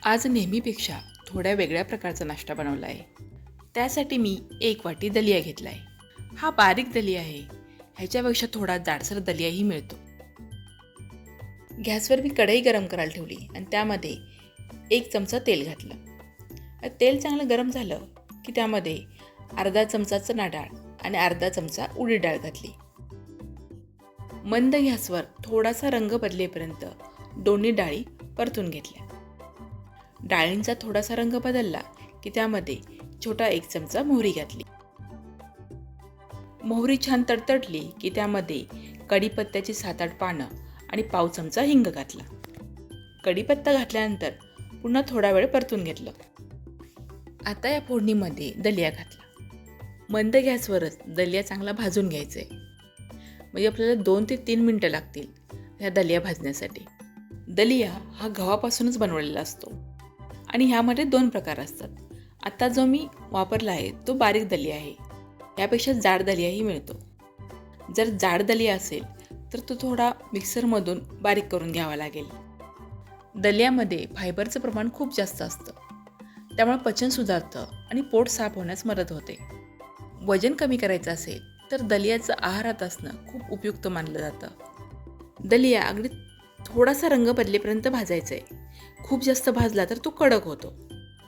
आज नेहमीपेक्षा थोड्या वेगळ्या प्रकारचा नाश्ता बनवला आहे. त्यासाठी मी 1 वाटी दलिया घेतला आहे. हा बारीक दलिया आहे. ह्याच्यापेक्षा थोडा जाडसर दलियाही मिळतो. गॅसवर मी कढई गरम करायला ठेवली आणि त्यामध्ये 1 चमचा तेल घातलं. तेल चांगलं गरम झालं की त्यामध्ये अर्धा चमचा चणा डाळ आणि अर्धा चमचा उडीद डाळ घातली. मंद गॅसवर थोडासा रंग बदलेपर्यंत दोन्ही डाळी परतून घेतल्या. डाळींचा थोडासा रंग बदलला की त्यामध्ये छोटा 1 चमचा मोहरी घातली. मोहरी छान तडतडली की त्यामध्ये कढीपत्त्याची 7-8 पानं आणि पाव चमचा हिंग घातला. कढीपत्ता घातल्यानंतर पुन्हा थोडा वेळ परतून घेतलं. आता या फोडणीमध्ये दलिया घातला. मंद गॅसवरच दलिया चांगला भाजून घ्यायचा आहे. म्हणजे आपल्याला 2 ते 3 मिनटं लागतील ह्या दलिया भाजण्यासाठी. दलिया हा गव्हापासूनच बनवलेला असतो आणि ह्यामध्ये 2 प्रकार असतात. आता जो मी वापरला आहे तो बारीक दलिया आहे. यापेक्षा जाड दलियाही मिळतो. जर जाड दलिया असेल तर तो थोडा मिक्सरमधून बारीक करून घ्यावा लागेल. दलियामध्ये फायबरचं प्रमाण खूप जास्त असतं. त्यामुळे पचन सुधारतं आणि पोट साफ होण्यास मदत होते. वजन कमी करायचं असेल तर दलियाचं आहारात असणं खूप उपयुक्त मानलं जातं. दलिया अगदी थोडासा रंग बदलेपर्यंत भाजायचा आहे. खूप जास्त भाजला तर तो कडक होतो.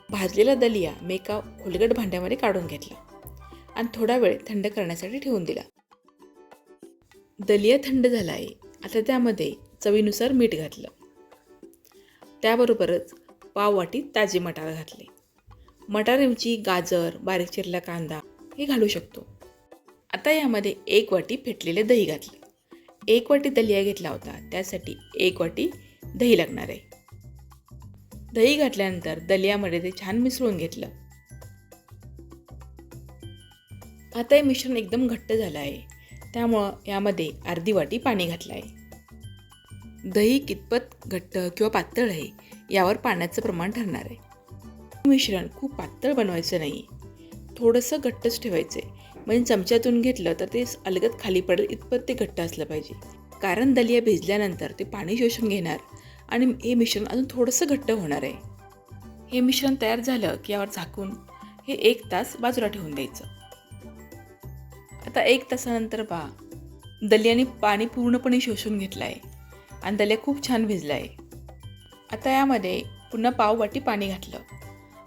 भाजलेला दलिया मी एका खोलगट भांड्यामध्ये काढून घेतला आणि थोडा वेळ थंड करण्यासाठी ठेवून दिला. दलिया थंड झाला आहे. आता त्यामध्ये चवीनुसार मीठ घातलं. त्याबरोबरच पाव वाटी ताजे मटार घातले. मटारऐवजी गाजर, बारीक चिरलेला कांदा हे घालू शकतो. आता यामध्ये 1 वाटी फेटलेले दही घातलं. 1 वाटी दलिया घेतला होता त्यासाठी 1 वाटी दही लागणार आहे. दही घातल्यानंतर दलियामध्ये ते छान मिसळून घेतलं. आता हे मिश्रण एकदम घट्ट झालं आहे. त्यामुळं यामध्ये अर्धी वाटी पाणी घातलं आहे. दही कितपत घट्ट किंवा पातळ आहे यावर पाण्याचं प्रमाण ठरणार आहे. मिश्रण खूप पातळ बनवायचं नाही, थोडंसं घट्टच ठेवायचं आहे. म्हणजे चमच्यातून घेतलं तर ते अलगद खाली पडेल इतपत ते घट्ट असलं पाहिजे. कारण दलिया भिजल्यानंतर ते पाणी शोषून घेणार आणि हे मिश्रण अजून थोडंसं घट्ट होणार आहे. हे मिश्रण तयार झालं की यावर झाकून हे 1 तास बाजूला ठेवून द्यायचं. आता 1 तासानंतर पहा, दलियाने पाणी पूर्णपणे शोषून घेतलं आहे आणि दलिया खूप छान भिजला आहे. आता यामध्ये पुन्हा पाव वाटी पाणी घातलं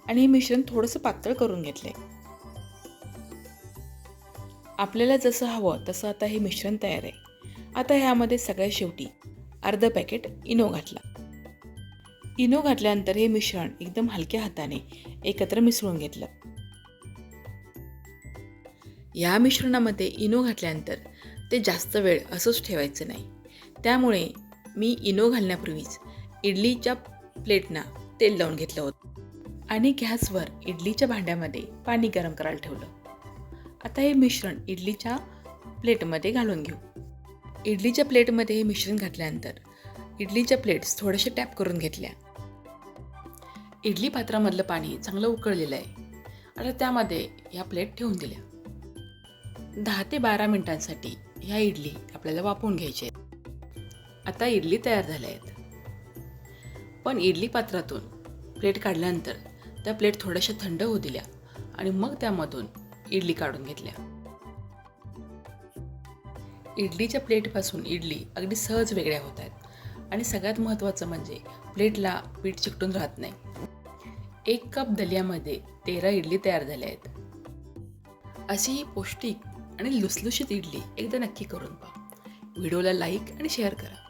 आणि हे मिश्रण थोडंसं पातळ करून घेतलं आहे. आपल्याला जसं हवं तसं आता हे मिश्रण तयार आहे. आता ह्यामध्ये सगळ्यात शेवटी अर्ध पॅकेट इनो घातला. इनो घातल्यानंतर हे मिश्रण एकदम हलक्या हाताने एकत्र मिसळून घेतलं. या मिश्रणामध्ये इनो घातल्यानंतर ते जास्त वेळ असंच ठेवायचं नाही. त्यामुळे मी इनो घालण्यापूर्वीच इडलीच्या प्लेटना तेल लावून घेतलं होतं आणि गॅसवर इडलीच्या भांड्यामध्ये पाणी गरम करायला ठेवलं. आता हे मिश्रण इडलीच्या प्लेटमध्ये घालून घेऊ. इडलीच्या प्लेटमध्ये हे मिश्रण घातल्यानंतर इडलीच्या प्लेट्स थोड्याशा टॅप करून घेतल्या. इडली पात्रामधलं पाणी चांगलं उकळलेलं आहे. आता त्यामध्ये ह्या प्लेट ठेवून दिल्या. 10 ते 12 मिनिटांसाठी ह्या इडली आपल्याला वाफवून घ्यायच्या आहेत. आता इडली तयार झाल्या आहेत. पण इडली पात्रातून प्लेट काढल्यानंतर त्या प्लेट थोड्याशा थंड होऊ दिल्या आणि मग त्यामधून इडली काढून घेतल्या. इडलीच्या प्लेटपासून इडली अगदी सहज वेगळ्या होत आहेत आणि सगळ्यात महत्त्वाचं म्हणजे प्लेटला पीठ चिकटून राहत नाही. 1 कप दलियामध्ये 13 इडली तयार झाल्या आहेत. अशी ही पौष्टिक आणि लुसलुशीत इडली एकदा नक्की करून पहा. व्हिडिओला लाईक आणि शेअर करा.